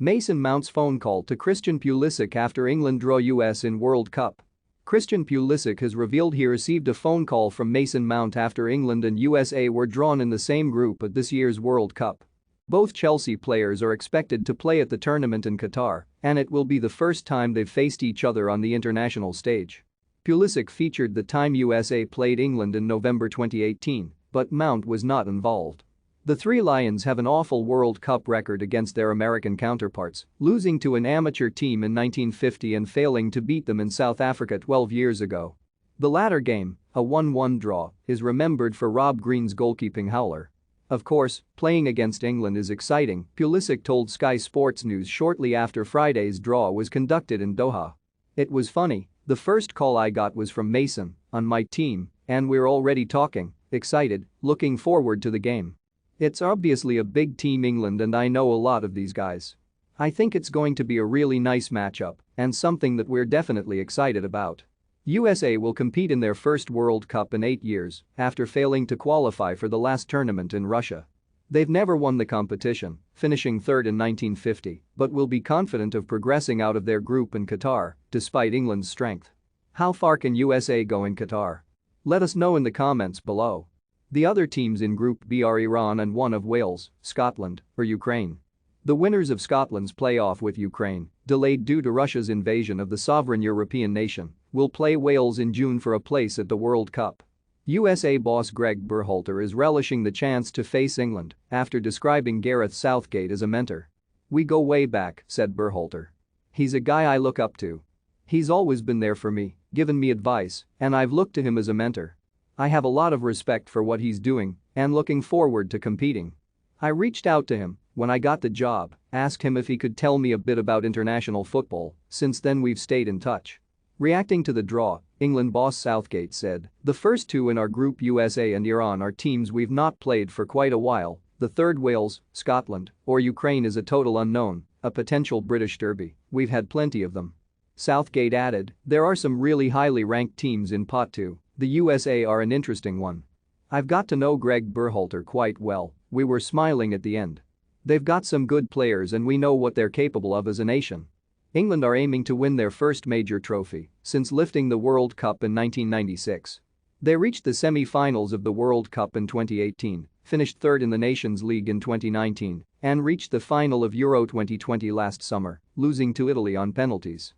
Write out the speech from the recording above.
Mason Mount's phone call to Christian Pulisic after England draw US in World Cup. Christian Pulisic has revealed he received a phone call from Mason Mount after England and USA were drawn in the same group at this year's World Cup. Both Chelsea players are expected to play at the tournament in Qatar, and it will be the first time they've faced each other on the international stage. Pulisic featured the time USA played England in November 2018, but Mount was not involved. The Three Lions have an awful World Cup record against their American counterparts, losing to an amateur team in 1950 and failing to beat them in South Africa 12 years ago. The latter game, a 1-1 draw, is remembered for Rob Green's goalkeeping howler. Of course, playing against England is exciting, Pulisic told Sky Sports News shortly after Friday's draw was conducted in Doha. It was funny, the first call I got was from Mason, on my team, and we're already talking, excited, looking forward to the game. It's obviously a big team England and I know a lot of these guys. I think it's going to be a really nice matchup and something that we're definitely excited about. USA will compete in their first World Cup in 8 years after failing to qualify for the last tournament in Russia. They've never won the competition, finishing third in 1950, but will be confident of progressing out of their group in Qatar, despite England's strength. How far can USA go in Qatar? Let us know in the comments below. The other teams in Group B are Iran and one of Wales, Scotland, or Ukraine. The winners of Scotland's playoff with Ukraine, delayed due to Russia's invasion of the sovereign European nation, will play Wales in June for a place at the World Cup. USA boss Greg Berhalter is relishing the chance to face England after describing Gareth Southgate as a mentor. "We go way back," said Berhalter. "He's a guy I look up to. He's always been there for me, given me advice, and I've looked to him as a mentor. I have a lot of respect for what he's doing and looking forward to competing. I reached out to him when I got the job, asked him if he could tell me a bit about international football. Since then we've stayed in touch." Reacting to the draw, England boss Southgate said, "The first two in our group, USA and Iran, are teams we've not played for quite a while. The third, Wales, Scotland, or Ukraine, is a total unknown, a potential British derby. We've had plenty of them." Southgate added, "There are some really highly ranked teams in Pot 2. The USA are an interesting one. I've got to know Greg Berhalter quite well, we were smiling at the end. They've got some good players and we know what they're capable of as a nation." England are aiming to win their first major trophy since lifting the World Cup in 1996. They reached the semi-finals of the World Cup in 2018, finished third in the Nations League in 2019, and reached the final of Euro 2020 last summer, losing to Italy on penalties.